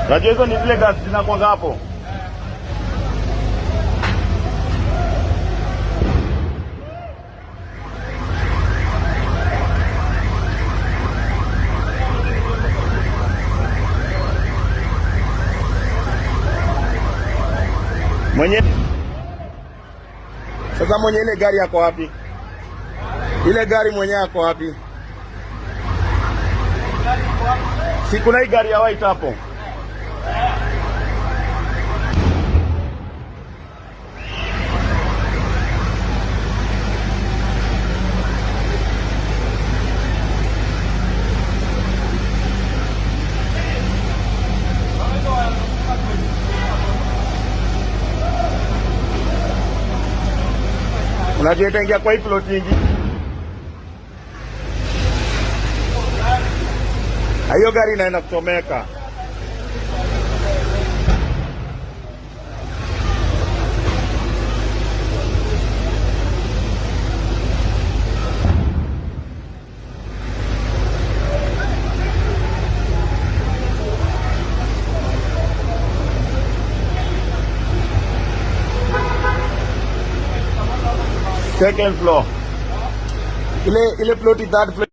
Unajua hizo ni zile gasi zinakuwa hapo. Sasa mwenye ile gari yako wapi? Ile gari mwenye yako wapi? Si kuna hii gari ya white hapo. Unajua itaingia kwa hii plot nyingi. Hiyo gari inaenda kuchomeka. Second floor. Ile plot is third floor.